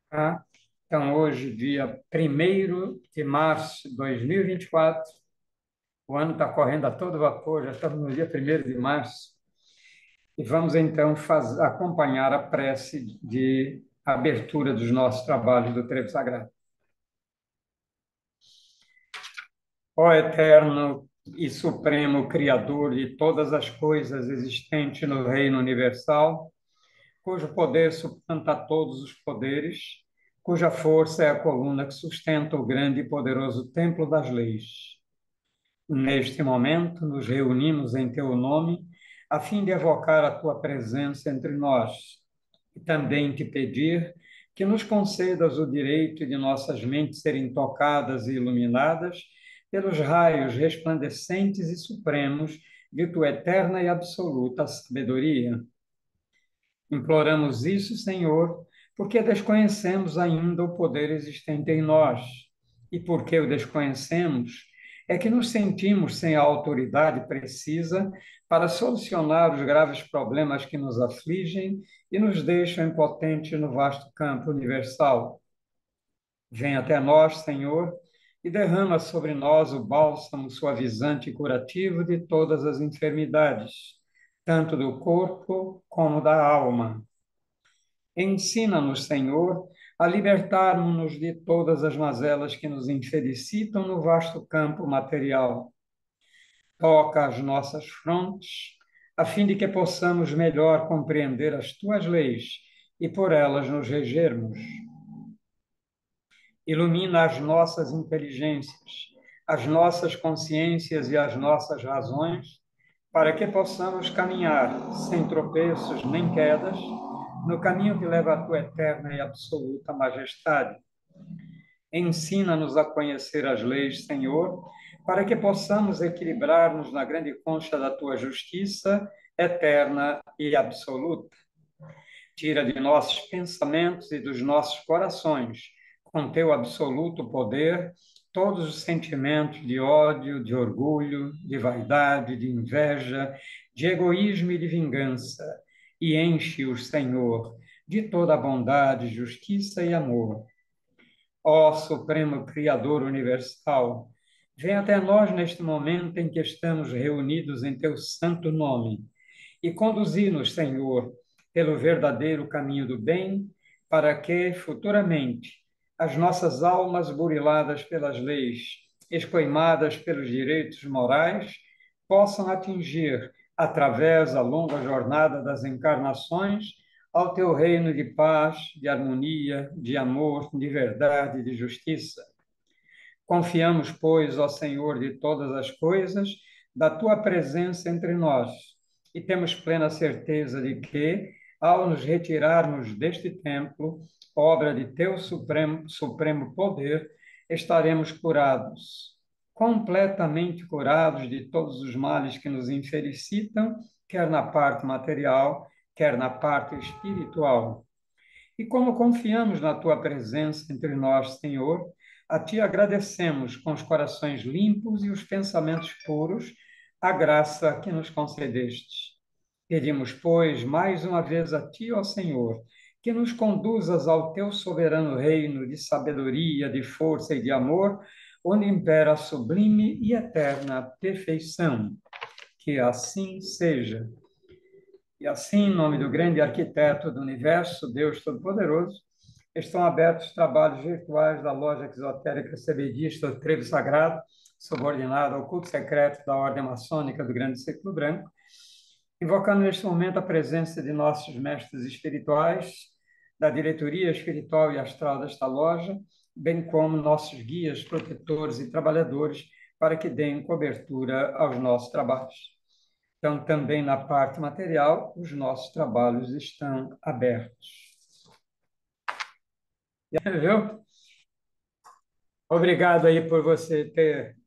Tá? Então, hoje, dia 1º de março de 2024, o ano está correndo a todo vapor, já estamos no dia 1º de março, e vamos então acompanhar a prece de abertura dos nossos trabalhos do Trevo Sagrado. Ó eterno e supremo Criador de todas as coisas existentes no reino universal, cujo poder suplanta todos os poderes, cuja força é a coluna que sustenta o grande e poderoso templo das leis. Neste momento, nos reunimos em teu nome, a fim de evocar a tua presença entre nós, e também te pedir que nos concedas o direito de nossas mentes serem tocadas e iluminadas pelos raios resplandecentes e supremos de tua eterna e absoluta sabedoria. Imploramos isso, Senhor, porque desconhecemos ainda o poder existente em nós. E porque o desconhecemos, é que nos sentimos sem a autoridade precisa para solucionar os graves problemas que nos afligem e nos deixam impotentes no vasto campo universal. Vem até nós, Senhor, e derrama sobre nós o bálsamo suavizante e curativo de todas as enfermidades, tanto do corpo como da alma. Ensina-nos, Senhor, a libertarmos-nos de todas as mazelas que nos infelicitam no vasto campo material. Toca as nossas frontes, a fim de que possamos melhor compreender as tuas leis e por elas nos regermos. Ilumina as nossas inteligências, as nossas consciências e as nossas razões, para que possamos caminhar sem tropeços nem quedas no caminho que leva à tua eterna e absoluta majestade. Ensina-nos a conhecer as leis, Senhor, para que possamos equilibrar-nos na grande concha da tua justiça eterna e absoluta. Tira de nossos pensamentos e dos nossos corações, com teu absoluto poder, todos os sentimentos de ódio, de orgulho, de vaidade, de inveja, de egoísmo e de vingança, e enche-os, Senhor, de toda a bondade, justiça e amor. Ó Supremo Criador Universal, vem até nós neste momento em que estamos reunidos em teu santo nome e conduzi-nos, Senhor, pelo verdadeiro caminho do bem, para que, futuramente, as nossas almas buriladas pelas leis, escoimadas pelos direitos morais, possam atingir, através da longa jornada das encarnações, ao teu reino de paz, de harmonia, de amor, de verdade e de justiça. Confiamos, pois, ó Senhor de todas as coisas, da tua presença entre nós e temos plena certeza de que, ao nos retirarmos deste templo, obra de teu supremo poder, estaremos curados, completamente curados de todos os males que nos infelicitam, quer na parte material, quer na parte espiritual. E como confiamos na tua presença entre nós, Senhor, a ti agradecemos com os corações limpos e os pensamentos puros a graça que nos concedestes. Pedimos, pois, mais uma vez a ti, ó Senhor, que nos conduzas ao teu soberano reino de sabedoria, de força e de amor, onde impera a sublime e eterna perfeição. Que assim seja. E assim, em nome do grande arquiteto do universo, Deus Todo-Poderoso, estão abertos os trabalhos virtuais da loja exotérica CBDista do Trevo Sagrado, subordinada ao culto secreto da Ordem Maçônica do Grande Círculo Branco, invocando neste momento a presença de nossos mestres espirituais, da diretoria espiritual e astral desta loja, bem como nossos guias, protetores e trabalhadores, para que deem cobertura aos nossos trabalhos. Então, também na parte material, os nossos trabalhos estão abertos. Viu? Obrigado aí por você ter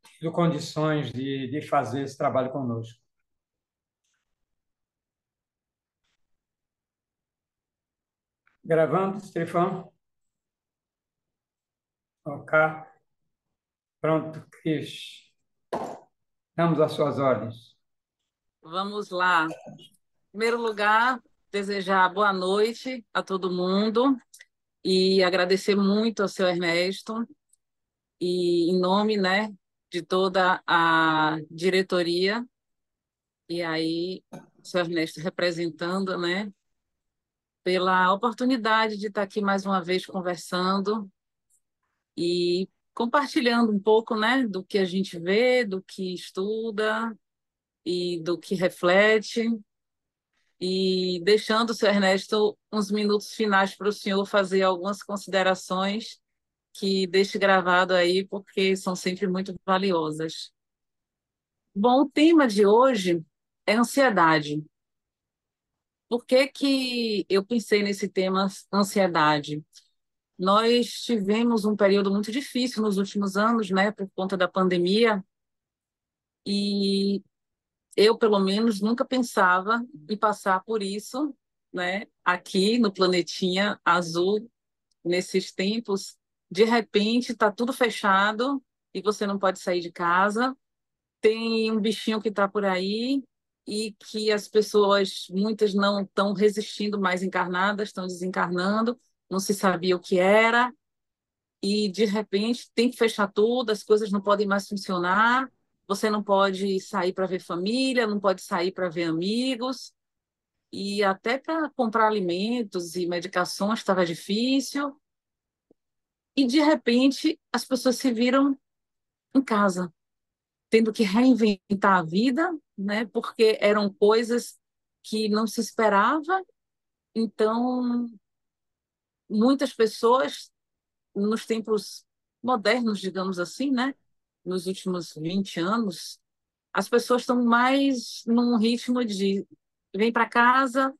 tido condições de fazer esse trabalho conosco. Gravando, Trifão? Ok. Pronto, Cris. Damos as suas ordens. Vamos lá. Em primeiro lugar, desejar boa noite a todo mundo e agradecer muito ao seu Ernesto e em nome, né, de toda a diretoria e aí o seu Ernesto representando, né, pela oportunidade de estar aqui mais uma vez conversando e compartilhando um pouco, né, do que a gente vê, do que estuda e do que reflete. E deixando, seu Ernesto, uns minutos finais para o senhor fazer algumas considerações que deixe gravado aí, porque são sempre muito valiosas. Bom, o tema de hoje é ansiedade. Por que que eu pensei nesse tema ansiedade? Nós tivemos um período muito difícil nos últimos anos, né, por conta da pandemia, e eu, pelo menos, nunca pensava em passar por isso, né, aqui no planetinha azul, nesses tempos. De repente, está tudo fechado e você não pode sair de casa. Tem um bichinho que está por aí e que as pessoas, muitas não estão resistindo mais encarnadas, estão desencarnando, não se sabia o que era, e de repente tem que fechar tudo, as coisas não podem mais funcionar, você não pode sair para ver família, não pode sair para ver amigos, e até para comprar alimentos e medicações estava difícil, e de repente as pessoas se viram em casa, tendo que reinventar a vida, né? Porque eram coisas que não se esperava, então muitas pessoas nos tempos modernos, digamos assim, né? Nos últimos 20 anos, as pessoas estão mais num ritmo de vem para casa,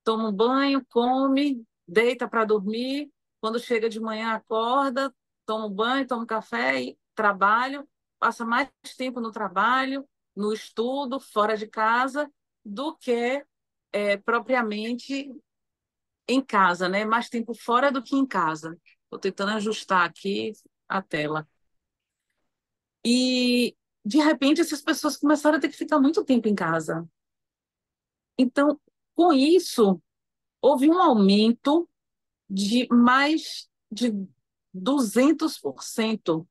toma um banho, come, deita para dormir, quando chega de manhã acorda, toma um banho, toma um café e trabalho, passa mais tempo no trabalho, no estudo, fora de casa, do que propriamente em casa, né? Mais tempo fora do que em casa. Estou tentando ajustar aqui a tela. E, de repente, essas pessoas começaram a ter que ficar muito tempo em casa. Então, com isso, houve um aumento de mais de 200%.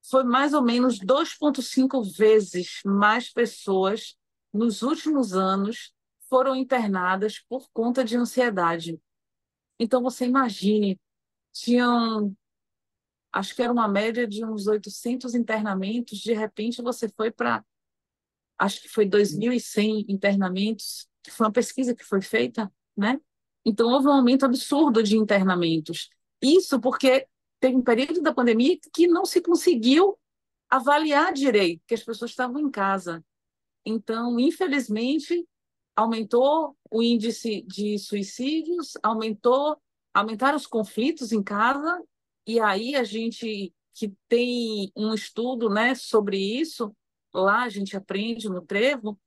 Foi mais ou menos 2,5 vezes mais pessoas nos últimos anos foram internadas por conta de ansiedade. Então, você imagine, tinham, acho que era uma média de uns 800 internamentos, de repente você foi para, acho que foi 2.100 internamentos, que foi uma pesquisa que foi feita, né? Então, houve um aumento absurdo de internamentos. Isso porque teve um período da pandemia que não se conseguiu avaliar direito, que as pessoas estavam em casa. Então, infelizmente, aumentou o índice de suicídios, aumentaram os conflitos em casa, e aí a gente que tem um estudo, né, sobre isso, lá a gente aprende no Trevo,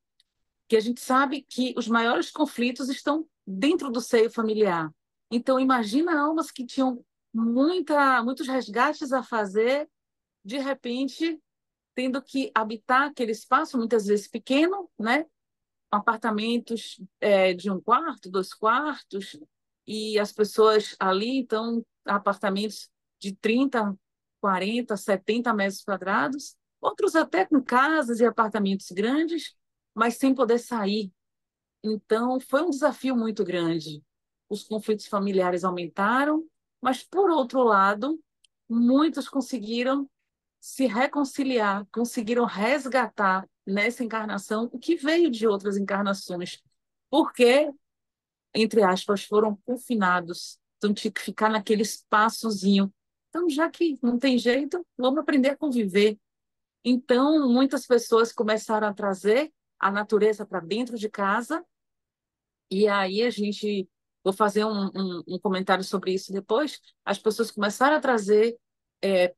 que a gente sabe que os maiores conflitos estão dentro do seio familiar. Então, imagina almas que tinham muitos resgates a fazer, de repente, tendo que habitar aquele espaço, muitas vezes pequeno, né? Apartamentos de um quarto, dois quartos, e as pessoas ali, então, apartamentos de 30, 40, 70 metros quadrados, outros até com casas e apartamentos grandes, mas sem poder sair. Então, foi um desafio muito grande. Os conflitos familiares aumentaram, mas, por outro lado, muitos conseguiram se reconciliar, conseguiram resgatar nessa encarnação o que veio de outras encarnações, porque, entre aspas, foram confinados, então tinha que ficar naquele espaçozinho. Então, já que não tem jeito, vamos aprender a conviver. Então, muitas pessoas começaram a trazer a natureza para dentro de casa, e aí a gente, vou fazer um comentário sobre isso depois, as pessoas começaram a trazer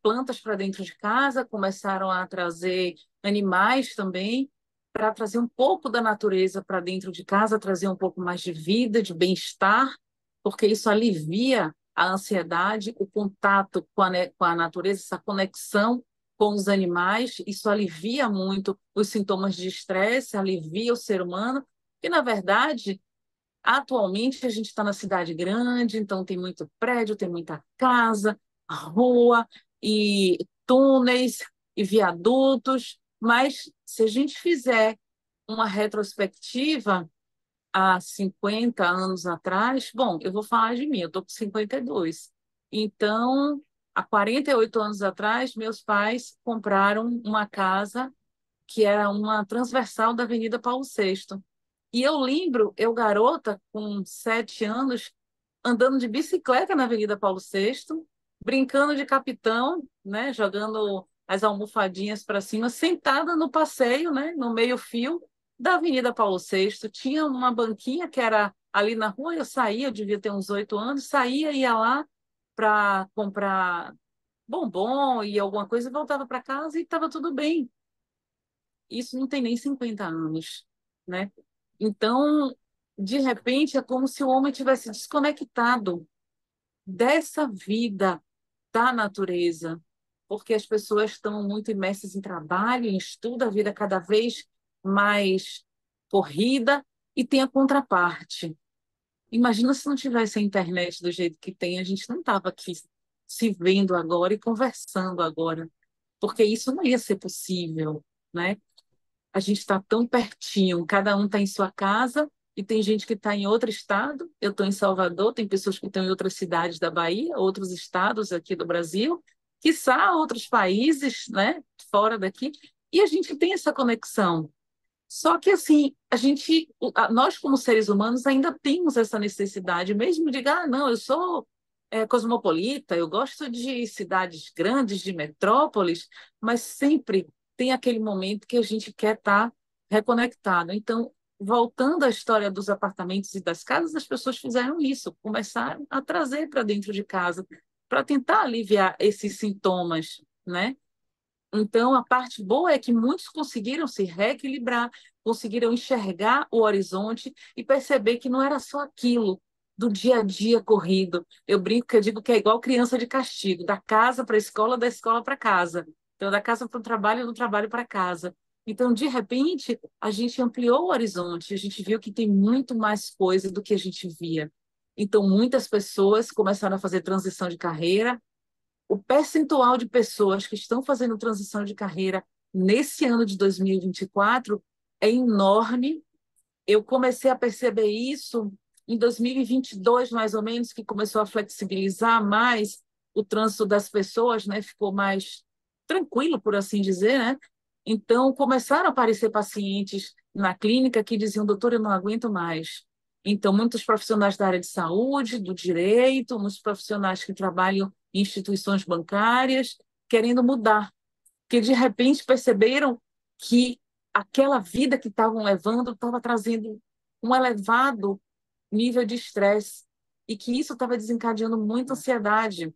plantas para dentro de casa, começaram a trazer animais também, para trazer um pouco da natureza para dentro de casa, trazer um pouco mais de vida, de bem-estar, porque isso alivia a ansiedade, o contato com a natureza, essa conexão com os animais, isso alivia muito os sintomas de estresse, alivia o ser humano, e, na verdade, Atualmente, a gente está na cidade grande, então tem muito prédio, tem muita casa, rua e túneis e viadutos, mas se a gente fizer uma retrospectiva há 50 anos atrás, bom, eu vou falar de mim, eu estou com 52. Então, há 48 anos atrás, meus pais compraram uma casa que era uma transversal da Avenida Paulo VI. E eu lembro, eu garota, com 7 anos, andando de bicicleta na Avenida Paulo VI, brincando de capitão, né, jogando as almofadinhas para cima, sentada no passeio, né, no meio-fio da Avenida Paulo VI. Tinha uma banquinha que era ali na rua, eu saía, eu devia ter uns 8 anos, saía, ia lá para comprar bombom e alguma coisa e voltava para casa e estava tudo bem. Isso não tem nem 50 anos, né? Então, de repente, é como se o homem tivesse desconectado dessa vida da natureza, porque as pessoas estão muito imersas em trabalho, em estudo, a vida cada vez mais corrida, e tem a contraparte. Imagina se não tivesse a internet do jeito que tem, a gente não estava aqui se vendo agora e conversando agora, porque isso não ia ser possível, né? A gente está tão pertinho, cada um está em sua casa e tem gente que está em outro estado. Eu estou em Salvador, tem pessoas que estão em outras cidades da Bahia, outros estados aqui do Brasil, quiçá outros países, né, fora daqui, e a gente tem essa conexão. Só que assim, nós como seres humanos ainda temos essa necessidade, mesmo de, não, eu sou cosmopolita, eu gosto de cidades grandes, de metrópoles, mas sempre tem aquele momento que a gente quer estar reconectado. Então, voltando à história dos apartamentos e das casas, as pessoas fizeram isso, começaram a trazer para dentro de casa, para tentar aliviar esses sintomas, né? Então, a parte boa é que muitos conseguiram se reequilibrar, conseguiram enxergar o horizonte e perceber que não era só aquilo do dia a dia corrido. Eu brinco que eu digo que é igual criança de castigo, da casa para a escola, da escola para casa. Então, da casa para o trabalho, do trabalho para casa. Então, de repente, a gente ampliou o horizonte, a gente viu que tem muito mais coisa do que a gente via. Então, muitas pessoas começaram a fazer transição de carreira. O percentual de pessoas que estão fazendo transição de carreira nesse ano de 2024 é enorme. Eu comecei a perceber isso em 2022, mais ou menos, que começou a flexibilizar mais o trânsito das pessoas, né? Ficou mais tranquilo, por assim dizer, né? Então, começaram a aparecer pacientes na clínica que diziam, doutor, eu não aguento mais. Então, muitos profissionais da área de saúde, do direito, muitos profissionais que trabalham em instituições bancárias, querendo mudar, que de repente perceberam que aquela vida que estavam levando estava trazendo um elevado nível de estresse e que isso estava desencadeando muita ansiedade.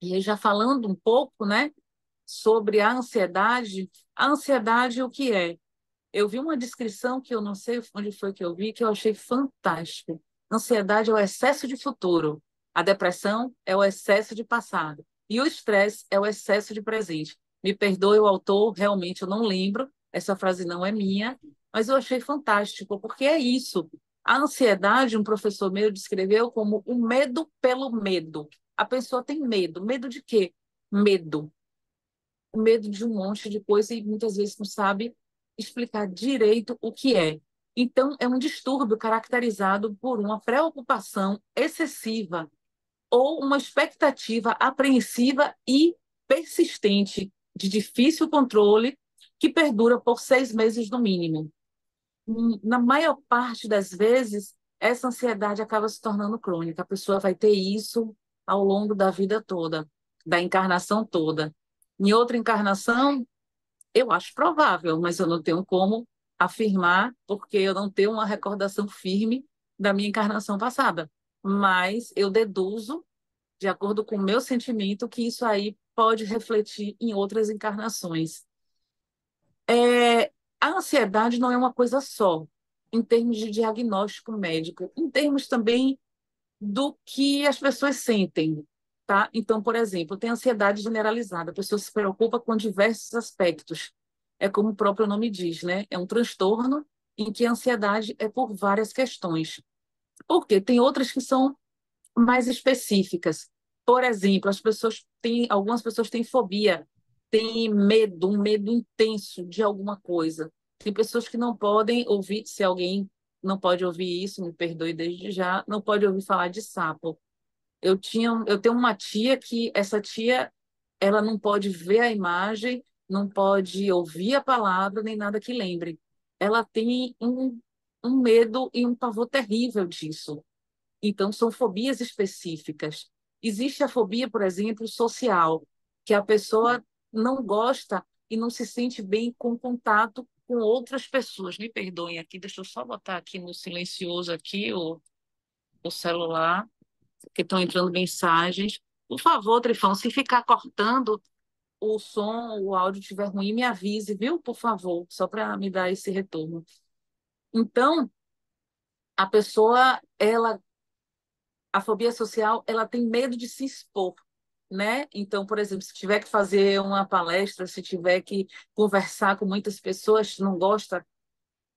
E aí, já falando um pouco, né, sobre a ansiedade o que é? Eu vi uma descrição que eu não sei onde foi que eu vi, que eu achei fantástico. Ansiedade é o excesso de futuro. A depressão é o excesso de passado. E o estresse é o excesso de presente. Me perdoe o autor, realmente eu não lembro, essa frase não é minha, mas eu achei fantástico, porque é isso. A ansiedade, um professor meu descreveu como o medo pelo medo. A pessoa tem medo. Medo de quê? Medo medo de um monte de coisa e muitas vezes não sabe explicar direito o que é. Então, é um distúrbio caracterizado por uma preocupação excessiva ou uma expectativa apreensiva e persistente, de difícil controle, que perdura por 6 meses no mínimo. Na maior parte das vezes, essa ansiedade acaba se tornando crônica. A pessoa vai ter isso ao longo da vida toda, da encarnação toda. Em outra encarnação, eu acho provável, mas eu não tenho como afirmar, porque eu não tenho uma recordação firme da minha encarnação passada. Mas eu deduzo, de acordo com o meu sentimento, que isso aí pode refletir em outras encarnações. A ansiedade não é uma coisa só, em termos de diagnóstico médico, em termos também do que as pessoas sentem, tá? Então, por exemplo, tem ansiedade generalizada, a pessoa se preocupa com diversos aspectos. É como o próprio nome diz, né? É um transtorno em que a ansiedade é por várias questões. Porque tem outras que são mais específicas. Por exemplo, algumas pessoas têm fobia, têm medo, um medo intenso de alguma coisa. Tem pessoas que não podem ouvir, se alguém não pode ouvir isso, me perdoe desde já, não pode ouvir falar de sapo. Eu tenho uma tia que essa tia, ela não pode ver a imagem, não pode ouvir a palavra, nem nada que lembre. Ela tem um medo e um pavor terrível disso. Então, são fobias específicas. Existe a fobia, por exemplo, social, que a pessoa não gosta e não se sente bem com contato com outras pessoas. Me perdoem aqui, deixa eu só botar aqui no silencioso aqui o celular, porque estão entrando mensagens. Por favor, Trifão, se ficar cortando o som, o áudio estiver ruim, me avise, viu? Por favor, só para me dar esse retorno. Então, a pessoa, a fobia social, ela tem medo de se expor, né? Então, por exemplo, se tiver que fazer uma palestra, se tiver que conversar com muitas pessoas, não gosta,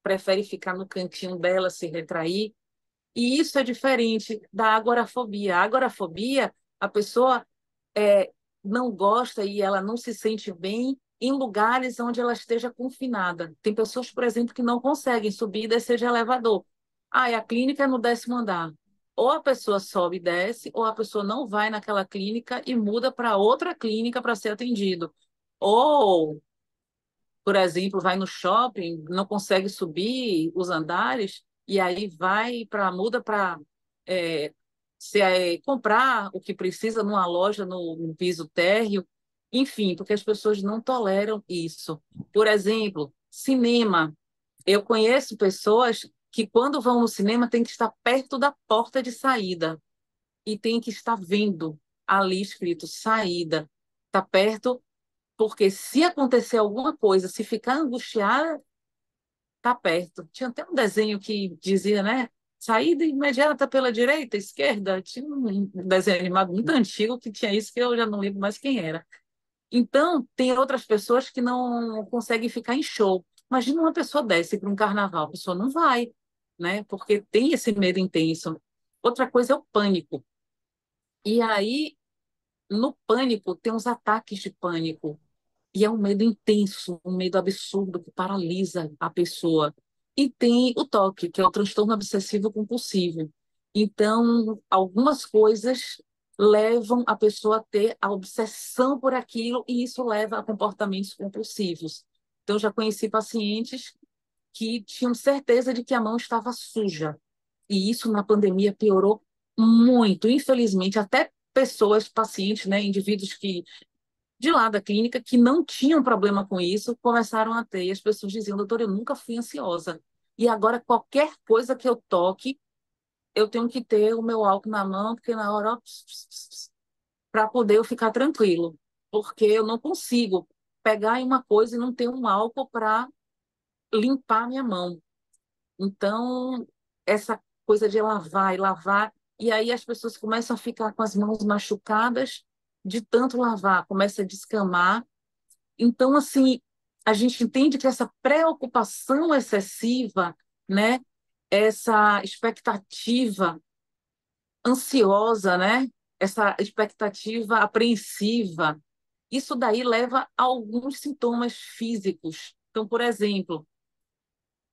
prefere ficar no cantinho dela, se retrair. E isso é diferente da agorafobia. A agorafobia, a pessoa é, não gosta e ela não se sente bem em lugares onde ela esteja confinada. Tem pessoas, por exemplo, que não conseguem subir e descer de elevador. Ah, e a clínica é no 10º andar. Ou a pessoa sobe e desce, ou a pessoa não vai naquela clínica e muda para outra clínica para ser atendido. Ou, por exemplo, vai no shopping, não consegue subir os andares, e aí muda para comprar o que precisa numa loja no piso térreo, enfim, porque as pessoas não toleram isso. Por exemplo, cinema. Eu conheço pessoas que, quando vão no cinema, tem que estar perto da porta de saída e tem que estar vendo ali escrito saída. Está perto, porque se acontecer alguma coisa, se ficar angustiada, está perto. Tinha até um desenho que dizia, né? Saída imediata pela direita, esquerda. Tinha um desenho animado muito antigo que tinha isso, que eu já não lembro mais quem era. Então, tem outras pessoas que não conseguem ficar em show. Imagina uma pessoa dessa para um carnaval, a pessoa não vai, né? Porque tem esse medo intenso. Outra coisa é o pânico. E aí, no pânico, tem uns ataques de pânico. E é um medo intenso, um medo absurdo que paralisa a pessoa. E tem o TOC, que é o transtorno obsessivo compulsivo. Então, algumas coisas levam a pessoa a ter a obsessão por aquilo e isso leva a comportamentos compulsivos. Então, eu já conheci pacientes que tinham certeza de que a mão estava suja. E isso na pandemia piorou muito, infelizmente, até pessoas, pacientes, né, indivíduos que de lá da clínica que não tinham problema com isso, começaram a ter. E as pessoas diziam, doutor, eu nunca fui ansiosa. E agora, qualquer coisa que eu toque, eu tenho que ter o meu álcool na mão, porque na hora, para poder eu ficar tranquilo. Porque eu não consigo pegar em uma coisa e não ter um álcool para limpar minha mão. Então, essa coisa de lavar e lavar, e aí as pessoas começam a ficar com as mãos machucadas de tanto lavar, começa a descamar. Então, assim, a gente entende que essa preocupação excessiva, né, essa expectativa ansiosa, né, essa expectativa apreensiva, isso daí leva a alguns sintomas físicos. Então, por exemplo,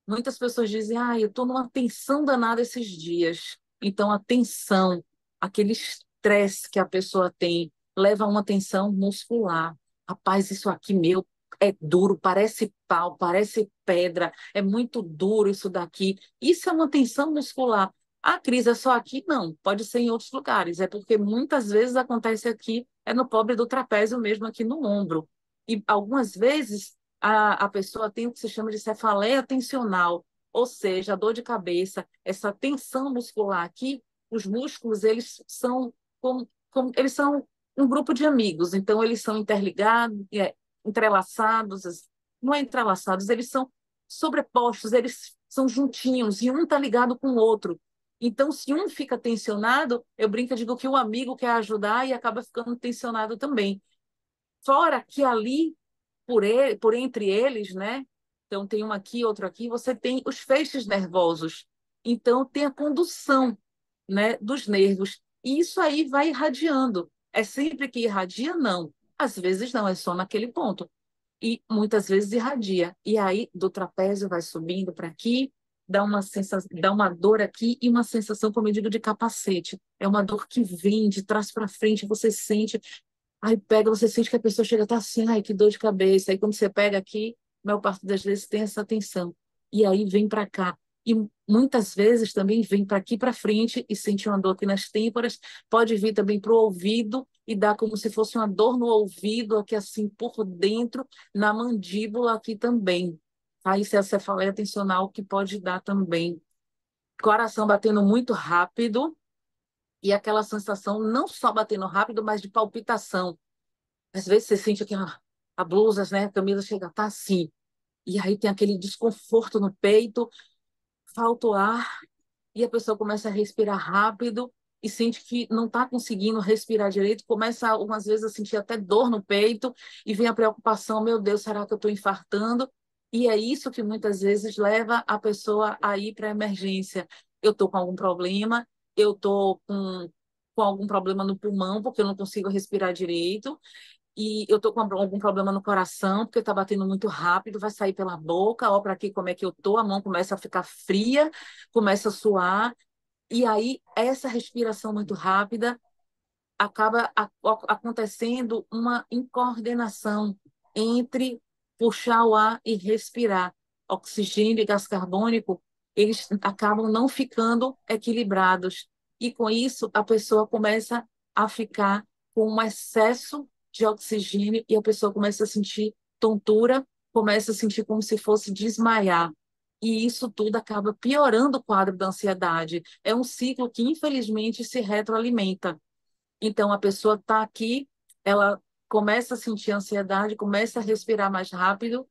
muitas pessoas dizem, ah, eu estou numa tensão danada esses dias. Então, a tensão, aquele estresse que a pessoa tem, leva a uma tensão muscular. Rapaz, isso aqui meu é duro, parece pau, parece pedra, é muito duro isso daqui. Isso é uma tensão muscular. A crise é só aqui? Não, pode ser em outros lugares. É porque muitas vezes acontece aqui, é no pobre do trapézio mesmo, aqui no ombro. E algumas vezes a pessoa tem o que se chama de cefaleia tensional, ou seja, a dor de cabeça, essa tensão muscular aqui, os músculos, eles são eles são um grupo de amigos, então eles são interligados, entrelaçados, não é entrelaçados, eles são sobrepostos, eles são juntinhos, e um está ligado com o outro. Então, se um fica tensionado, eu brinco, eu digo que o amigo quer ajudar e acaba ficando tensionado também. Fora que ali por entre eles, né? Então tem um aqui, outro aqui, você tem os feixes nervosos. Então, tem a condução, né, dos nervos. E isso aí vai irradiando. É sempre que irradia? Não. Às vezes não, é só naquele ponto. E muitas vezes irradia. E aí, do trapézio vai subindo para aqui, dá uma sensação, dá uma dor aqui e uma sensação, como eu digo, de capacete. É uma dor que vem de trás para frente, você sente, aí pega, você sente que a pessoa chega a estar assim, ai, que dor de cabeça. Aí quando você pega aqui, a maior parte das vezes tem essa tensão. E aí vem para cá. E muitas vezes também vem para aqui para frente e sente uma dor aqui nas têmporas, pode vir também para o ouvido e dá como se fosse uma dor no ouvido, aqui assim por dentro, na mandíbula aqui também. Aí isso é a cefaleia tensional que pode dar também. Coração batendo muito rápido e aquela sensação não só batendo rápido, mas de palpitação. Às vezes você sente que a blusa, né, a camisa chega a estar assim. E aí tem aquele desconforto no peito, falta o ar, e a pessoa começa a respirar rápido e sente que não está conseguindo respirar direito, começa algumas vezes a sentir até dor no peito e vem a preocupação, meu Deus, será que eu estou infartando? E é isso que muitas vezes leva a pessoa a ir para a emergência. Eu estou com algum problema, eu estou com algum problema no pulmão, porque eu não consigo respirar direito, e eu tô com algum problema no coração, porque tá batendo muito rápido, vai sair pela boca, ó, para aqui como é que eu tô, a mão começa a ficar fria, começa a suar, e aí essa respiração muito rápida acaba acontecendo uma incoordenação entre puxar o ar e respirar. Oxigênio e gás carbônico, eles acabam não ficando equilibrados. E com isso, a pessoa começa a ficar com um excesso de oxigênio e a pessoa começa a sentir tontura, começa a sentir como se fosse desmaiar. E isso tudo acaba piorando o quadro da ansiedade. É um ciclo que, infelizmente, se retroalimenta. Então, a pessoa está aqui, ela começa a sentir ansiedade, começa a respirar mais rápido.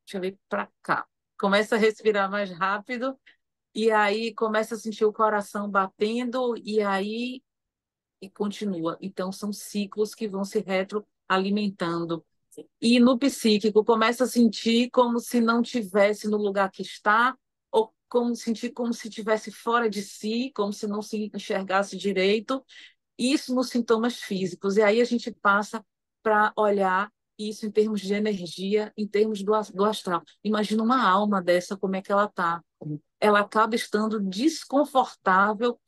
Deixa eu ver para cá. Começa a respirar mais rápido, e aí começa a sentir o coração batendo, e continua. Então, são ciclos que vão se retroalimentando. E no psíquico, começa a sentir como se não tivesse no lugar que está, ou como sentir como se estivesse fora de si, como se não se enxergasse direito, isso nos sintomas físicos. E aí a gente passa para olhar isso em termos de energia, em termos do astral. Imagina uma alma dessa, como é que ela está. Ela acaba estando desconfortável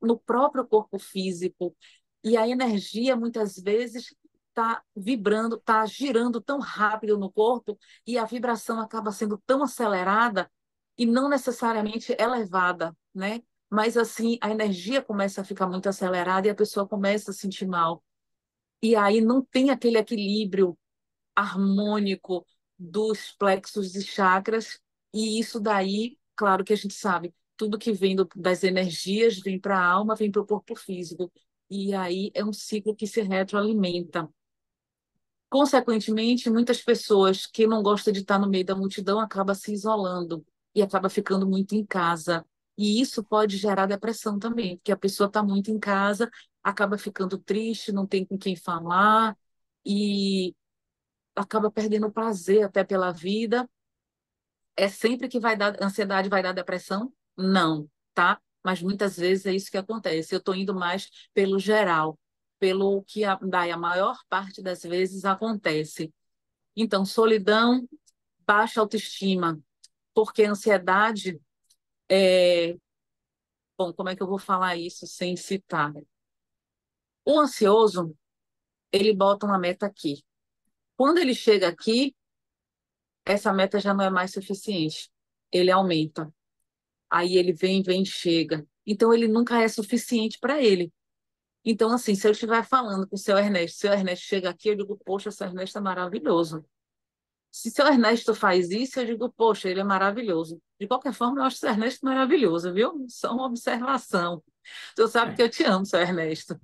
no próprio corpo físico. E a energia, muitas vezes, está vibrando, está girando tão rápido no corpo, e a vibração acaba sendo tão acelerada e não necessariamente elevada, né? Mas assim, a energia começa a ficar muito acelerada e a pessoa começa a sentir mal. E aí não tem aquele equilíbrio harmônico dos plexos e chakras, e isso daí, claro que a gente sabe, tudo que vem das energias vem para a alma, vem para o corpo físico. E aí é um ciclo que se retroalimenta. Consequentemente, muitas pessoas que não gostam de estar no meio da multidão acabam se isolando e acaba ficando muito em casa. E isso pode gerar depressão também, porque a pessoa está muito em casa, acaba ficando triste, não tem com quem falar e acaba perdendo o prazer até pela vida. É sempre que vai dar ansiedade, vai dar depressão? Não, tá? Mas muitas vezes é isso que acontece. Eu estou indo mais pelo geral, pelo que a maior parte das vezes acontece. Então, solidão, baixa autoestima, porque a ansiedade é... Bom, como é que eu vou falar isso sem citar? O ansioso, ele bota uma meta aqui. Quando ele chega aqui, essa meta já não é mais suficiente. Ele aumenta. Aí ele vem, vem, chega. Então, ele nunca é suficiente para ele. Então, assim, se eu estiver falando com o seu Ernesto chega aqui, eu digo, poxa, seu Ernesto é maravilhoso. Se seu Ernesto faz isso, eu digo, poxa, ele é maravilhoso. De qualquer forma, eu acho seu Ernesto maravilhoso, viu? Só uma observação. Tu sabe que eu te amo, seu Ernesto.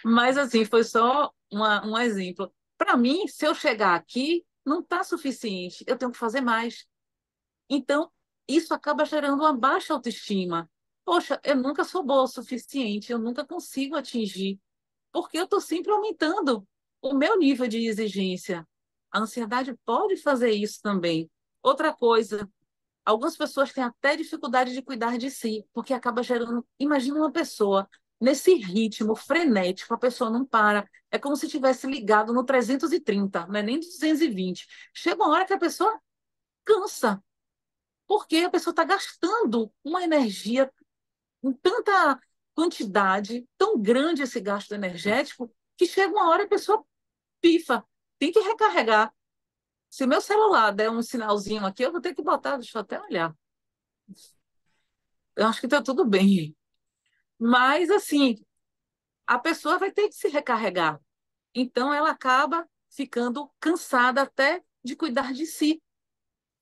Mas, assim, foi só um exemplo. Para mim, se eu chegar aqui, não está suficiente. Eu tenho que fazer mais. Então, isso acaba gerando uma baixa autoestima. Poxa, eu nunca sou boa o suficiente, eu nunca consigo atingir, porque eu estou sempre aumentando o meu nível de exigência. A ansiedade pode fazer isso também. Outra coisa, Algumas pessoas têm até dificuldade de cuidar de si, porque acaba gerando. Imagina uma pessoa nesse ritmo frenético, a pessoa não para. É como se tivesse ligado no 330, não é nem 220. Chega uma hora que a pessoa cansa, porque a pessoa está gastando uma energia em tanta quantidade, tão grande esse gasto energético, que chega uma hora e a pessoa pifa, tem que recarregar. Se meu celular der um sinalzinho aqui, eu vou ter que botar, deixa eu até olhar. Eu acho que está tudo bem. Mas, assim, a pessoa vai ter que se recarregar. Então, ela acaba ficando cansada até de cuidar de si.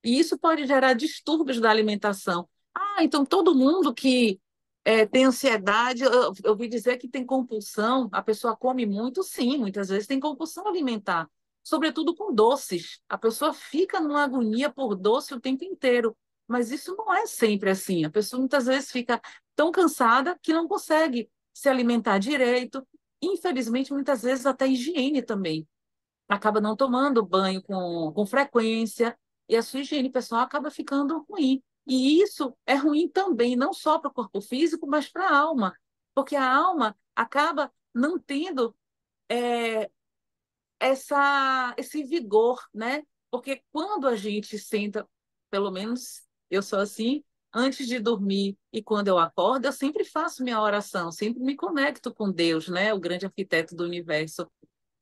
E isso pode gerar distúrbios da alimentação. Ah, então todo mundo que tem ansiedade, eu ouvi dizer que tem compulsão, a pessoa come muito, sim, muitas vezes tem compulsão alimentar, sobretudo com doces. A pessoa fica numa agonia por doce o tempo inteiro, mas isso não é sempre assim. A pessoa muitas vezes fica tão cansada que não consegue se alimentar direito. Infelizmente, muitas vezes até higiene também acaba não tomando banho com frequência e a sua higiene pessoal acaba ficando ruim. E isso é ruim também, não só para o corpo físico, mas para a alma, porque a alma acaba não tendo é, esse vigor, né? Porque quando a gente senta, pelo menos eu sou assim, antes de dormir e quando eu acordo, eu sempre faço minha oração, sempre me conecto com Deus, né? O grande arquiteto do universo.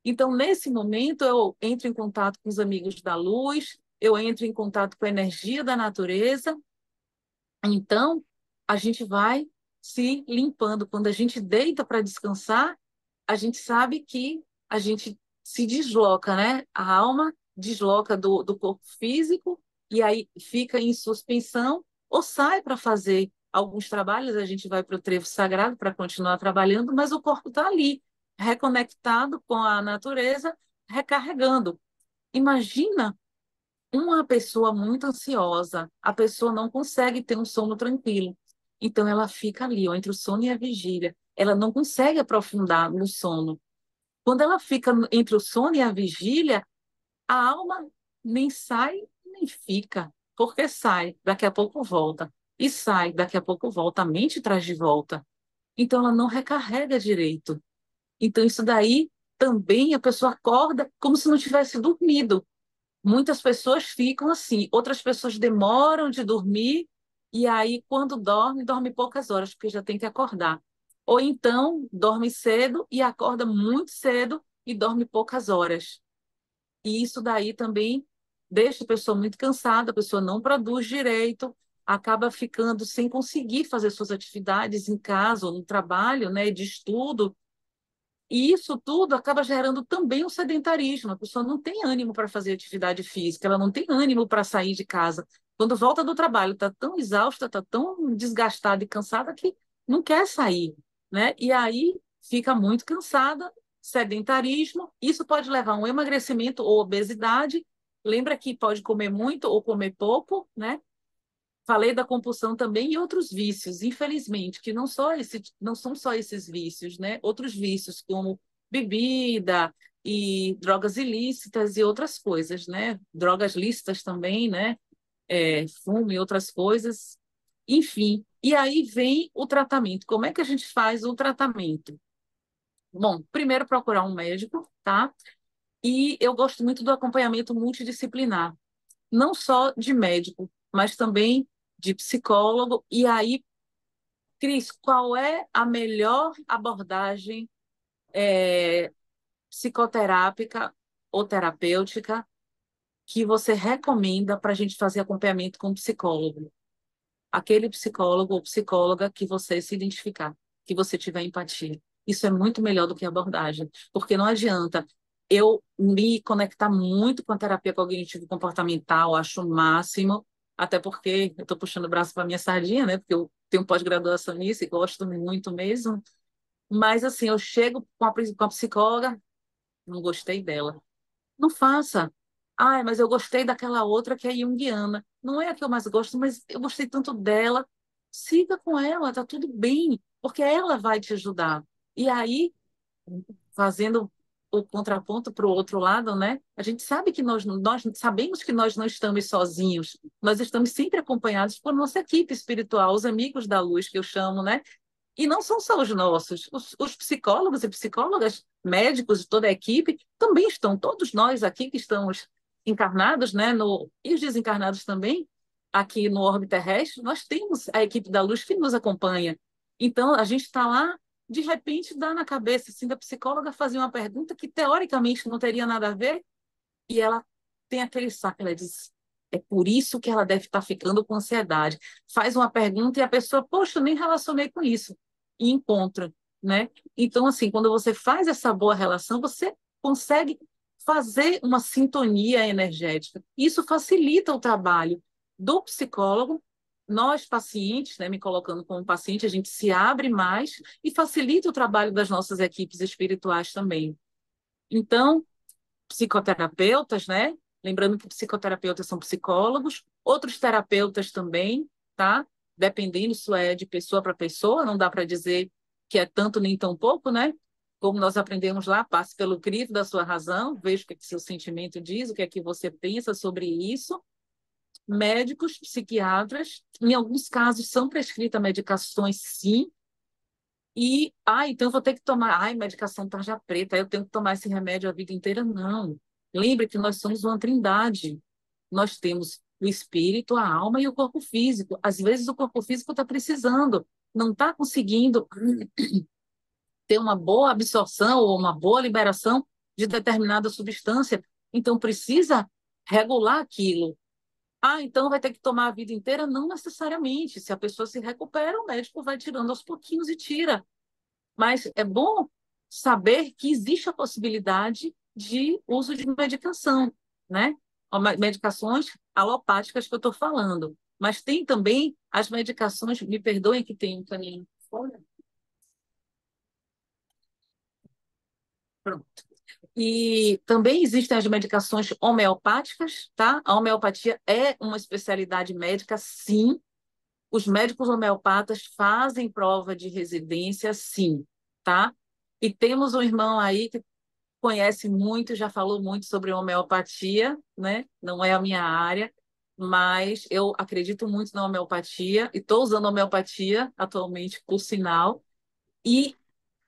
Então, nesse momento, eu entro em contato com os amigos da luz, eu entro em contato com a energia da natureza. Então, a gente vai se limpando. Quando a gente deita para descansar, a gente sabe que a gente se desloca, né? A alma desloca do corpo físico e aí fica em suspensão ou sai para fazer alguns trabalhos. A gente vai para o trevo sagrado para continuar trabalhando, mas o corpo está ali, reconectado com a natureza, recarregando. Imagina uma pessoa muito ansiosa, a pessoa não consegue ter um sono tranquilo. Então, ela fica ali, ó, entre o sono e a vigília. Ela não consegue aprofundar no sono. Quando ela fica entre o sono e a vigília, a alma nem sai, nem fica. Porque sai, daqui a pouco volta. E sai, daqui a pouco volta. A mente traz de volta. Então, ela não recarrega direito. Então, isso daí também a pessoa acorda como se não tivesse dormido. Muitas pessoas ficam assim, outras pessoas demoram de dormir e aí, quando dorme, dorme poucas horas, porque já tem que acordar. Ou então, dorme cedo e acorda muito cedo e dorme poucas horas. E isso daí também deixa a pessoa muito cansada, a pessoa não produz direito, acaba ficando sem conseguir fazer suas atividades em casa ou no trabalho, né, de estudo, e isso tudo acaba gerando também um sedentarismo. A pessoa não tem ânimo para fazer atividade física, ela não tem ânimo para sair de casa. Quando volta do trabalho, está tão exausta, está tão desgastada e cansada que não quer sair, né? E aí fica muito cansada, sedentarismo. Isso pode levar a um emagrecimento ou obesidade. Lembra que pode comer muito ou comer pouco, né? Falei da compulsão também e outros vícios, infelizmente, que não são só esses vícios, né? Outros vícios, como bebida e drogas ilícitas e outras coisas, né? Drogas lícitas também, né? Fumo e outras coisas. Enfim, e aí vem o tratamento. Como é que a gente faz o tratamento? Bom, primeiro procurar um médico, tá? E eu gosto muito do acompanhamento multidisciplinar, não só de médico, mas também de psicólogo. E aí, Cris, qual é a melhor abordagem psicoterápica ou terapêutica que você recomenda para a gente fazer acompanhamento com o psicólogo? Aquele psicólogo ou psicóloga que você se identificar, que você tiver empatia. Isso é muito melhor do que abordagem, porque não adianta eu me conectar muito com a terapia cognitivo comportamental, acho o máximo, até porque eu estou puxando o braço para minha sardinha, né? Porque eu tenho pós-graduação nisso e gosto muito mesmo. Mas assim, eu chego com a psicóloga, não gostei dela. Não faça. Ai, mas eu gostei daquela outra que é junguiana. Não é a que eu mais gosto, mas eu gostei tanto dela. Siga com ela, tá tudo bem, porque ela vai te ajudar. E aí, fazendo. o contraponto para o outro lado, né? A gente sabe que nós sabemos que nós não estamos sozinhos, nós estamos sempre acompanhados por nossa equipe espiritual, os amigos da luz, que eu chamo, né? E não são só os nossos, os psicólogos e psicólogas, médicos, toda a equipe, também estão, todos nós aqui que estamos encarnados, né? E os desencarnados também, aqui no orbe terrestre, nós temos a equipe da luz que nos acompanha. Então, a gente está lá, de repente, dá na cabeça assim, da psicóloga fazer uma pergunta que, teoricamente, não teria nada a ver, e ela tem aquele saco, ela diz, é por isso que ela deve estar ficando com ansiedade. Faz uma pergunta e a pessoa, poxa, eu nem relacionei com isso. E encontra, né? Então, assim, quando você faz essa boa relação, você consegue fazer uma sintonia energética. Isso facilita o trabalho do psicólogo. Nós, pacientes, né, me colocando como paciente, a gente se abre mais e facilita o trabalho das nossas equipes espirituais também. Então, psicoterapeutas, né? Lembrando que psicoterapeutas são psicólogos, outros terapeutas também, tá? Dependendo se é de pessoa para pessoa, não dá para dizer que é tanto nem tão pouco, né? Como nós aprendemos lá, passe pelo crivo da sua razão, veja o que, é que seu sentimento diz, o que é que você pensa sobre isso. Médicos, psiquiatras, em alguns casos são prescritas medicações, sim, então eu vou ter que tomar, medicação tarja preta, eu tenho que tomar esse remédio a vida inteira. Não. Lembre que nós somos uma trindade. Nós temos o espírito, a alma e o corpo físico. Às vezes o corpo físico está precisando, não está conseguindo ter uma boa absorção ou uma boa liberação de determinada substância. Então precisa regular aquilo. Então vai ter que tomar a vida inteira? Não necessariamente. Se a pessoa se recupera, o médico vai tirando aos pouquinhos e tira. Mas é bom saber que existe a possibilidade de uso de medicação, né? Medicações alopáticas que eu estou falando. Mas tem também as medicações, me perdoem que tem um caminho fora. Pronto. E também existem as medicações homeopáticas, tá? A homeopatia é uma especialidade médica, sim. Os médicos homeopatas fazem prova de residência, sim, tá? E temos um irmão aí que conhece muito, já falou muito sobre homeopatia, né? Não é a minha área, mas eu acredito muito na homeopatia e estou usando homeopatia atualmente, por sinal. E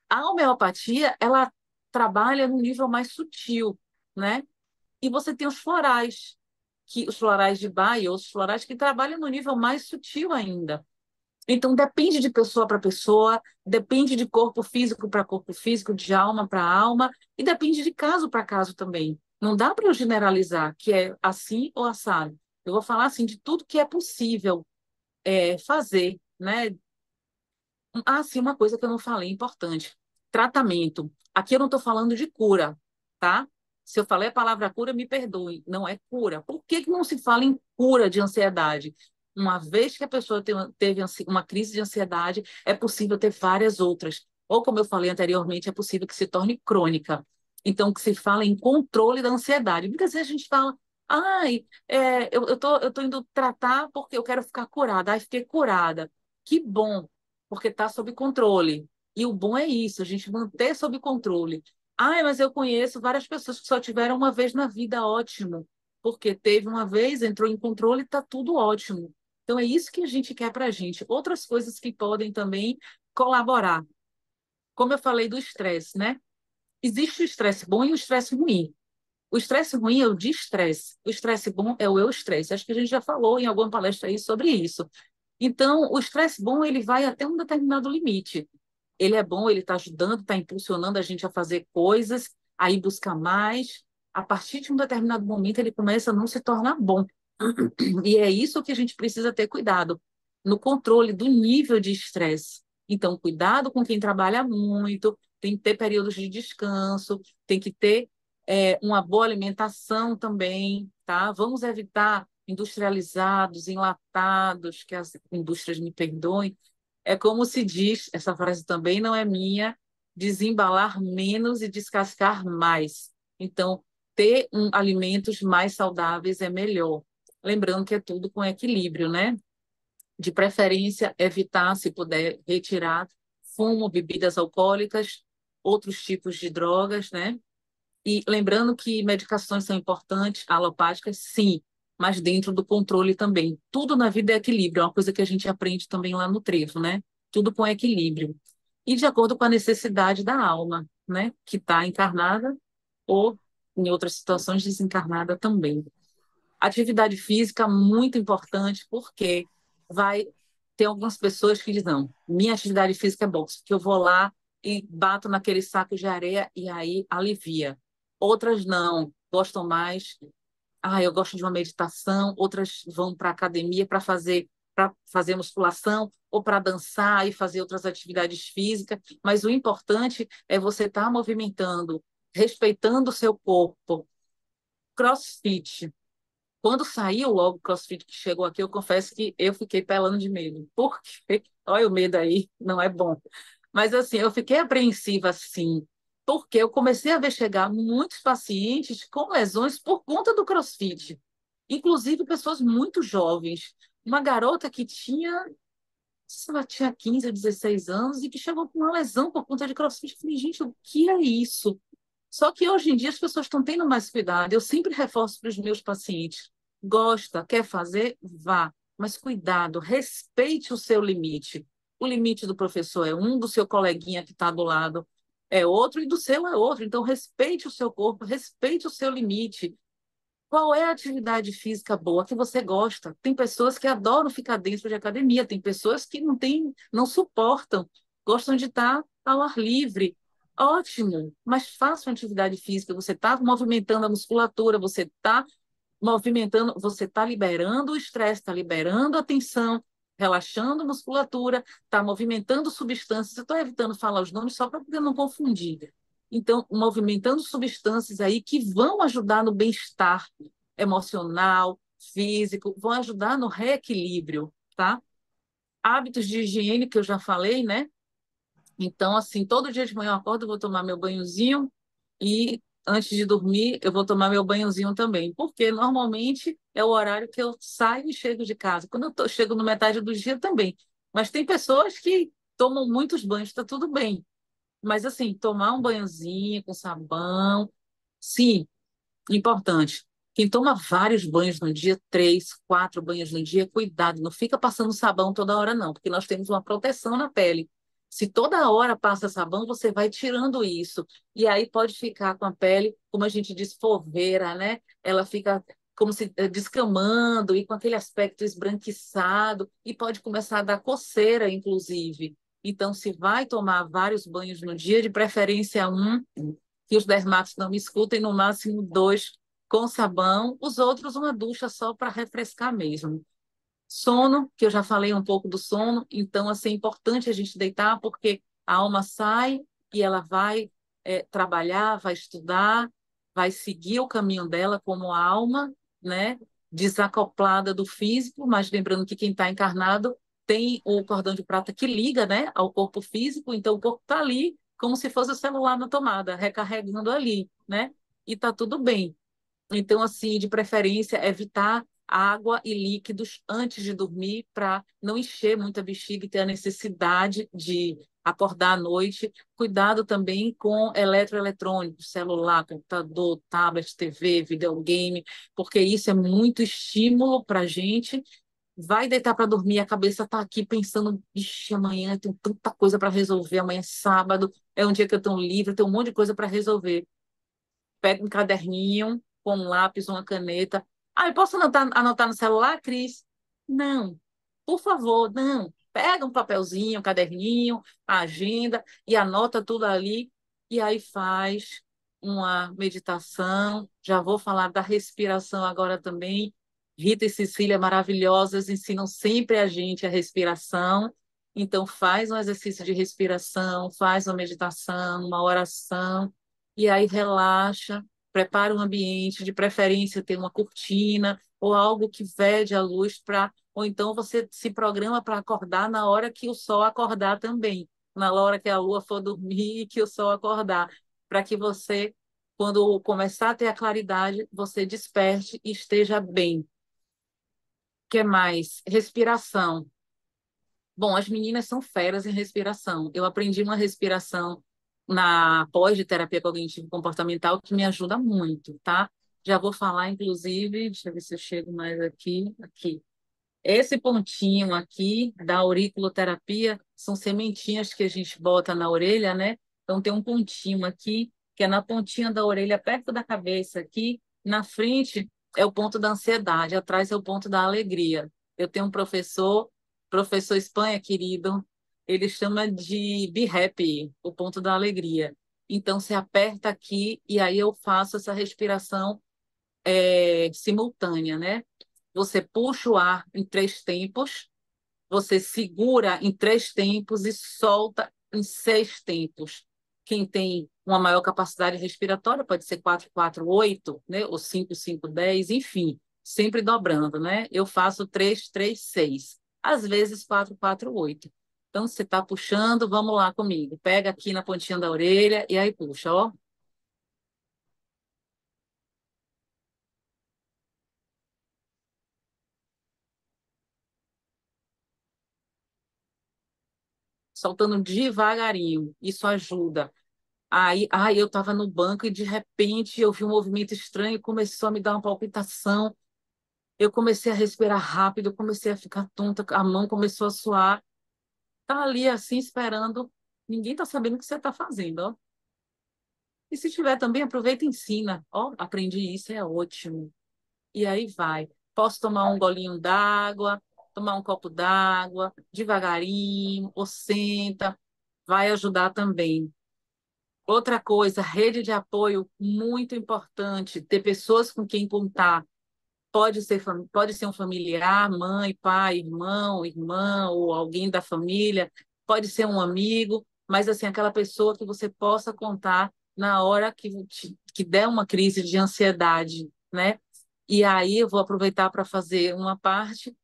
a homeopatia, ela trabalha no nível mais sutil, né? E você tem os florais, os florais de Bach e outros florais que trabalham no nível mais sutil ainda. Então, depende de pessoa para pessoa, depende de corpo físico para corpo físico, de alma para alma, e depende de caso para caso também. Não dá para eu generalizar que é assim ou assado. Eu vou falar assim de tudo que é possível fazer, né? Sim, uma coisa que eu não falei, importante. Tratamento. Aqui eu não estou falando de cura, tá? Se eu falei a palavra cura, me perdoe. Não é cura. Por que que não se fala em cura de ansiedade? Uma vez que a pessoa teve uma crise de ansiedade, é possível ter várias outras. Ou, como eu falei anteriormente, é possível que se torne crônica. Então, que se fala em controle da ansiedade. Muitas vezes a gente fala, eu tô indo tratar porque eu quero ficar curada. Fiquei curada. Que bom, porque está sob controle. E o bom é isso, a gente manter sob controle. Mas eu conheço várias pessoas que só tiveram uma vez na vida, ótimo. Porque teve uma vez, entrou em controle e está tudo ótimo. Então é isso que a gente quer para a gente. Outras coisas que podem também colaborar. Como eu falei do estresse, né? Existe o estresse bom e o estresse ruim. O estresse ruim é o de estresse. O estresse bom é o eu estresse. Acho que a gente já falou em alguma palestra aí sobre isso. Então, o estresse bom, ele vai até um determinado limite. Ele é bom, ele está ajudando, está impulsionando a gente a fazer coisas, a ir buscar mais. A partir de um determinado momento, ele começa a não se tornar bom. E é isso que a gente precisa ter cuidado, no controle do nível de estresse. Então, cuidado com quem trabalha muito, tem que ter períodos de descanso, tem que ter uma boa alimentação também, tá? Vamos evitar industrializados, enlatados, que as indústrias me perdoem. É como se diz, essa frase também não é minha, desembalar menos e descascar mais. Então, ter alimentos mais saudáveis é melhor. Lembrando que é tudo com equilíbrio, né? De preferência, evitar, se puder, retirar fumo, bebidas alcoólicas, outros tipos de drogas, né? E lembrando que medicações são importantes, alopáticas, sim, mas dentro do controle também. Tudo na vida é equilíbrio, é uma coisa que a gente aprende também lá no trevo, né? Tudo com equilíbrio. E de acordo com a necessidade da alma, né? Que está encarnada ou, em outras situações, desencarnada também. Atividade física muito importante, porque vai ter algumas pessoas que dizem, não, minha atividade física é boxe, porque eu vou lá e bato naquele saco de areia e aí alivia. Outras não, gostam mais, eu gosto de uma meditação, outras vão para a academia para fazer musculação ou para dançar e fazer outras atividades físicas, mas o importante é você estar movimentando, respeitando o seu corpo. CrossFit, quando saiu logo o CrossFit que chegou aqui, eu confesso que eu fiquei pelando de medo. Porque, olha o medo aí, não é bom. Mas assim, eu fiquei apreensiva assim, porque eu comecei a ver chegar muitos pacientes com lesões por conta do CrossFit. Inclusive pessoas muito jovens. Uma garota que tinha, se ela tinha 15 ou 16 anos e que chegou com uma lesão por conta de CrossFit. Eu falei, gente, o que é isso? Só que hoje em dia as pessoas estão tendo mais cuidado. Eu sempre reforço para os meus pacientes: gosta, quer fazer, vá, mas cuidado, respeite o seu limite. O limite do professor é um, do seu coleguinha que está do lado é outro e do seu é outro. Então, respeite o seu corpo, respeite o seu limite. Qual é a atividade física boa que você gosta? Tem pessoas que adoram ficar dentro de academia, tem pessoas que não suportam, gostam de estar ao ar livre. Ótimo, mas faça uma atividade física. Você está movimentando a musculatura, você está movimentando, você está liberando o estresse, está liberando a tensão, relaxando a musculatura, está movimentando substâncias. Eu estou evitando falar os nomes só para poder não confundir. Então, movimentando substâncias aí que vão ajudar no bem-estar emocional, físico, vão ajudar no reequilíbrio, tá? Hábitos de higiene que eu já falei, né? Então, assim, todo dia de manhã eu acordo, eu vou tomar meu banhozinho e antes de dormir eu vou tomar meu banhozinho também, porque normalmente é o horário que eu saio e chego de casa. Quando chego no metade do dia também. Mas tem pessoas que tomam muitos banhos, está tudo bem. Mas, assim, tomar um banhozinho com sabão, sim, importante. Quem toma vários banhos no dia, 3, 4 banhos no dia, cuidado, não fica passando sabão toda hora, não, porque nós temos uma proteção na pele. Se toda hora passa sabão, você vai tirando isso. E aí pode ficar com a pele, como a gente diz, folveira, né? Ela fica como se descamando e com aquele aspecto esbranquiçado, e pode começar a dar coceira, inclusive. Então, se vai tomar vários banhos no dia, de preferência um, que os dermatos não me escutem, no máximo 2 com sabão, os outros uma ducha só para refrescar mesmo. Sono, que eu já falei um pouco do sono, então assim, é importante a gente deitar porque a alma sai e ela vai trabalhar, vai estudar, vai seguir o caminho dela como alma, né? Desacoplada do físico, mas lembrando que quem está encarnado tem o cordão de prata que liga, né, ao corpo físico, então o corpo está ali como se fosse o celular na tomada, recarregando ali, né? E está tudo bem. Então, assim, de preferência, evitar água e líquidos antes de dormir para não encher muito a bexiga e ter a necessidade de acordar à noite. Cuidado também com eletroeletrônicos, celular, computador, tablet, TV, videogame, porque isso é muito estímulo para a gente. Vai deitar para dormir, a cabeça está aqui pensando, ixi, amanhã eu tenho tanta coisa para resolver, amanhã é sábado, é um dia que eu estou livre, tenho um monte de coisa para resolver. Pega um caderninho com um lápis, uma caneta. Eu posso anotar no celular, Cris? Não, por favor, não. Pega um papelzinho, um caderninho, a agenda e anota tudo ali. E aí faz uma meditação. Já vou falar da respiração agora também. Rita e Cecília, maravilhosas, ensinam sempre a gente a respiração. Então, faz um exercício de respiração, faz uma meditação, uma oração e aí relaxa, prepara um ambiente, de preferência ter uma cortina ou algo que vede a luz para, ou então você se programa para acordar na hora que o sol acordar também, na hora que a lua for dormir e que o sol acordar, para que você, quando começar a ter a claridade, você desperte e esteja bem. O que mais? Respiração. Bom, as meninas são feras em respiração. Eu aprendi uma respiração na pós de terapia cognitivo comportamental que me ajuda muito, tá? Já vou falar, inclusive, deixa eu ver se eu chego mais aqui. Esse pontinho aqui da auriculoterapia são sementinhas que a gente bota na orelha, né? Então tem um pontinho aqui, que é na pontinha da orelha, perto da cabeça aqui, na frente é o ponto da ansiedade, atrás é o ponto da alegria. Eu tenho um professor Espanha, querido, ele chama de Be Happy, o ponto da alegria. Então você aperta aqui e aí eu faço essa respiração simultânea, né? Você puxa o ar em 3 tempos, você segura em 3 tempos e solta em 6 tempos. Quem tem uma maior capacidade respiratória pode ser 4-4-8, né? Ou 5-5-10, enfim, sempre dobrando, né? Eu faço 3-3-6, às vezes 4-4-8. Então, você está puxando, vamos lá comigo. Pega aqui na pontinha da orelha e aí puxa, ó. Soltando devagarinho. Isso ajuda. Aí eu estava no banco e de repente eu vi um movimento estranho e começou a me dar uma palpitação. Eu comecei a respirar rápido, eu comecei a ficar tonta, a mão começou a suar. Tá ali assim esperando. Ninguém tá sabendo o que você tá fazendo, ó. E se tiver também, aproveita e ensina. Ó, aprendi isso, é ótimo. E aí vai. Posso tomar um golinho d'água, tomar um copo d'água, devagarinho, ou senta, vai ajudar também. Outra coisa, rede de apoio muito importante, ter pessoas com quem contar. Pode ser um familiar, mãe, pai, irmão, irmã, ou alguém da família, pode ser um amigo, mas assim, aquela pessoa que você possa contar na hora que der uma crise de ansiedade, né? E aí eu vou aproveitar para fazer uma parte.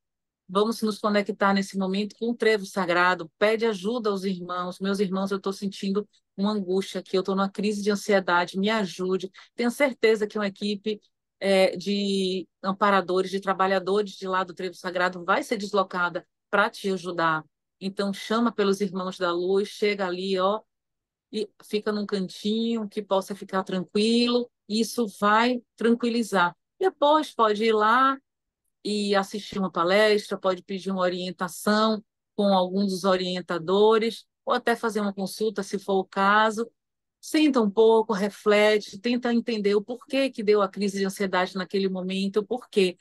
Vamos nos conectar nesse momento com o trevo sagrado. Pede ajuda aos irmãos. Meus irmãos, eu estou sentindo uma angústia aqui, eu estou numa crise de ansiedade, me ajude. Tenho certeza que uma equipe de amparadores, de trabalhadores de lá do trevo sagrado vai ser deslocada para te ajudar. Então, chama pelos irmãos da luz, chega ali, ó, e fica num cantinho que possa ficar tranquilo. Isso vai tranquilizar. Depois pode ir lá e assistir uma palestra, pode pedir uma orientação com algum dos orientadores, ou até fazer uma consulta, se for o caso. Senta um pouco, reflete, tenta entender o porquê que deu a crise de ansiedade naquele momento, o porquê.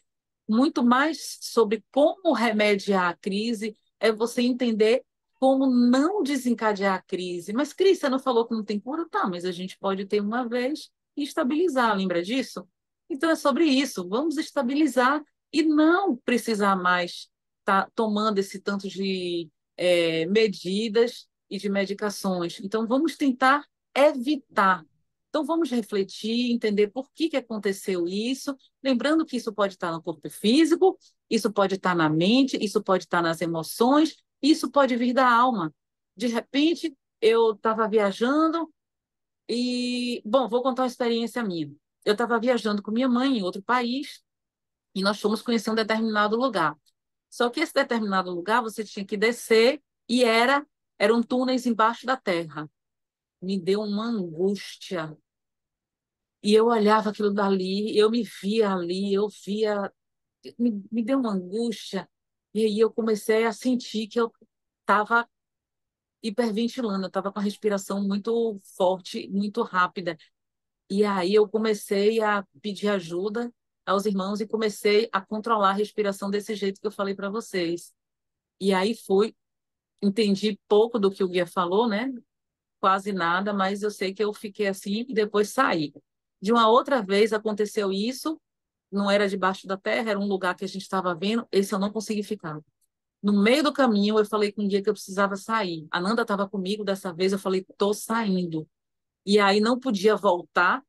Muito mais sobre como remediar a crise é você entender como não desencadear a crise. Mas, Cris, você não falou que não tem cura? Tá, mas a gente pode ter uma vez e estabilizar, lembra disso? Então é sobre isso, vamos estabilizar e não precisar mais estar tomando esse tanto de medidas e de medicações. Então vamos tentar evitar. Então vamos refletir, entender por que aconteceu isso, lembrando que isso pode estar no corpo físico, isso pode estar na mente, isso pode estar nas emoções, isso pode vir da alma. De repente, eu estava viajando e, bom, vou contar uma experiência minha. Eu estava viajando com minha mãe em outro país e nós fomos conhecer um determinado lugar. Só que esse determinado lugar você tinha que descer e eram túneis embaixo da terra. Me deu uma angústia. E eu olhava aquilo dali, eu me via ali, eu via, me deu uma angústia. E aí eu comecei a sentir que eu estava hiperventilando, eu estava com a respiração muito forte, muito rápida. E aí eu comecei a pedir ajuda aos irmãos e comecei a controlar a respiração desse jeito que eu falei para vocês. E aí entendi pouco do que o guia falou, né? Quase nada, mas eu sei que eu fiquei assim e depois saí. De uma outra vez aconteceu isso, não era debaixo da terra, era um lugar que a gente estava vendo, esse eu não consegui ficar. No meio do caminho, eu falei com o guia que eu precisava sair. A Nanda estava comigo dessa vez, eu falei, tô saindo. E aí não podia voltar,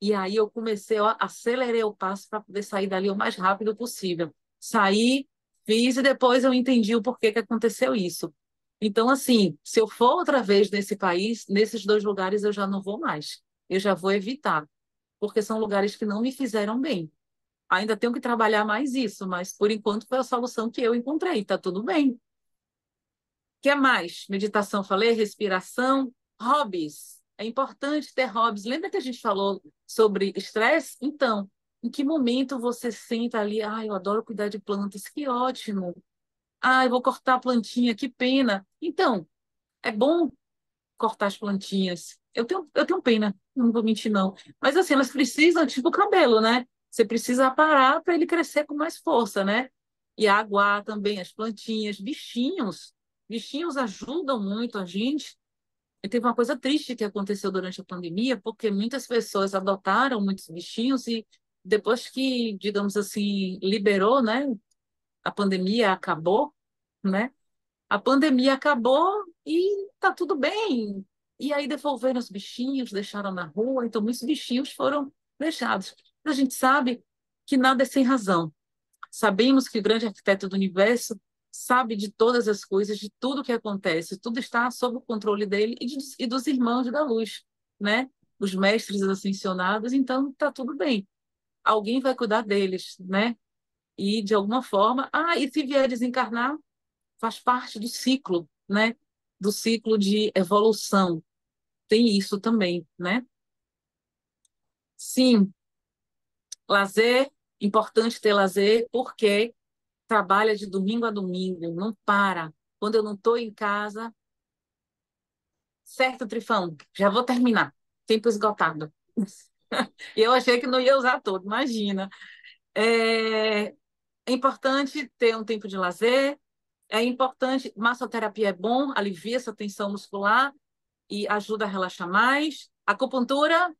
e aí eu comecei, ó, acelerei o passo para poder sair dali o mais rápido possível. Saí, fiz e depois eu entendi o porquê que aconteceu isso. Então, assim, se eu for outra vez nesse país, nesses dois lugares eu já não vou mais. Eu já vou evitar, porque são lugares que não me fizeram bem. Ainda tenho que trabalhar mais isso, mas por enquanto foi a solução que eu encontrei. Tá tudo bem. O que mais? Meditação, falei, respiração, hobbies. É importante ter hobbies. Lembra que a gente falou sobre estresse? Então, em que momento você senta ali, ah, eu adoro cuidar de plantas, que ótimo. Ah, eu vou cortar a plantinha, que pena. Então, é bom cortar as plantinhas. Eu tenho pena, não vou mentir, não. Mas assim, elas precisam, tipo o cabelo, né? Você precisa parar para ele crescer com mais força, né? E aguar também as plantinhas, bichinhos. Bichinhos ajudam muito a gente. E teve uma coisa triste que aconteceu durante a pandemia, porque muitas pessoas adotaram muitos bichinhos e depois que, digamos assim, liberou, né? A pandemia acabou, né? A pandemia acabou e tá tudo bem. E aí devolveram os bichinhos, deixaram na rua, então muitos bichinhos foram deixados. A gente sabe que nada é sem razão. Sabemos que o grande arquiteto do universo sabe de todas as coisas, de tudo que acontece, tudo está sob o controle dele e dos irmãos da luz, né? Os mestres ascensionados, então tá tudo bem. Alguém vai cuidar deles, né? E de alguma forma, e se vier desencarnar, faz parte do ciclo, né? Do ciclo de evolução. Tem isso também, né? Sim, lazer, importante ter lazer, porque trabalha de domingo a domingo, não para. Quando eu não estou em casa, certo, Trifão? Já vou terminar. Tempo esgotado. E eu achei que não ia usar todo, imagina. É, é importante ter um tempo de lazer, é importante, massoterapia é bom, alivia essa tensão muscular e ajuda a relaxar mais. Acupuntura,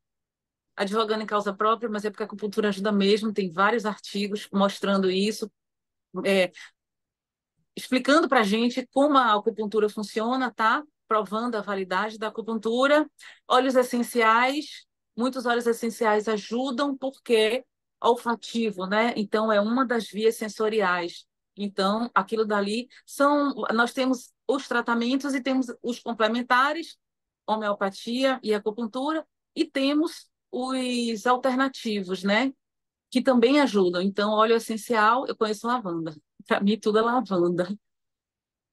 advogando em causa própria, mas é porque a acupuntura ajuda mesmo, tem vários artigos mostrando isso, é, explicando para a gente como a acupuntura funciona, tá? Provando a validade da acupuntura. Óleos essenciais, muitos óleos essenciais ajudam porque olfativo, né? Então é uma das vias sensoriais. Então, aquilo dali nós temos os tratamentos e temos os complementares, homeopatia e acupuntura, e temos os alternativos, né? Que também ajudam. Então, óleo essencial, eu conheço lavanda. Para mim, tudo é lavanda.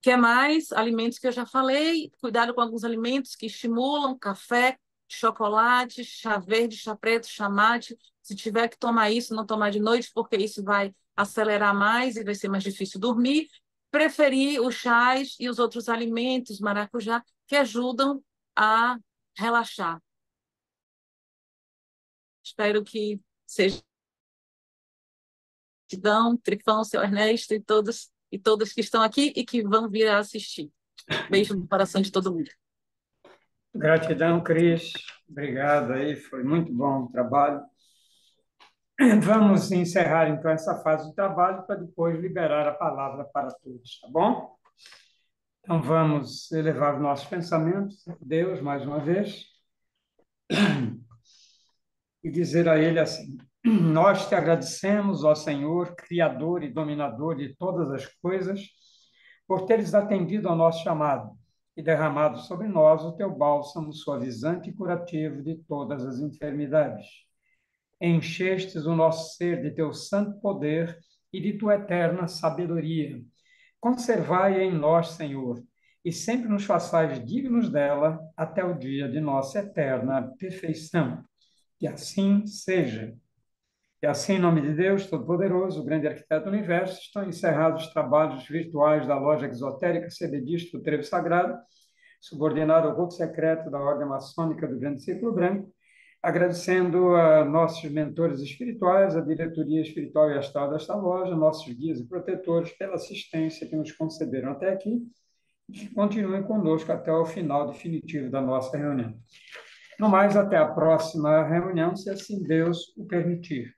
Que mais? Alimentos que eu já falei. Cuidado com alguns alimentos que estimulam: café, chocolate, chá verde, chá preto, chá mate. Se tiver que tomar isso, não tomar de noite, porque isso vai acelerar mais e vai ser mais difícil dormir. Preferir os chás e os outros alimentos, maracujá, que ajudam a relaxar. Espero que seja gratidão, Trifão, seu Ernesto e todas que estão aqui e que vão vir a assistir. Beijo no coração de todo mundo. Gratidão, Cris. Obrigado aí, foi muito bom o trabalho. Vamos encerrar então essa fase do trabalho para depois liberar a palavra para todos, tá bom? Então vamos elevar os nossos pensamentos a Deus mais uma vez e dizer a Ele assim: Nós te agradecemos, ó Senhor, Criador e Dominador de todas as coisas, por teres atendido ao nosso chamado e derramado sobre nós o teu bálsamo suavizante e curativo de todas as enfermidades. Enchestes o nosso ser de teu santo poder e de tua eterna sabedoria. Conservai-a em nós, Senhor, e sempre nos façais dignos dela até o dia de nossa eterna perfeição. Que assim seja. E assim, em nome de Deus Todo-Poderoso, o grande arquiteto do universo, estão encerrados os trabalhos virtuais da loja exotérica CBDista do Trevo Sagrado, subordinado ao culto secreto da Ordem Maçônica do Grande Círculo Branco, agradecendo a nossos mentores espirituais, a diretoria espiritual e astral desta loja, nossos guias e protetores, pela assistência que nos concederam até aqui e que continuem conosco até o final definitivo da nossa reunião. No mais, até a próxima reunião, se assim Deus o permitir.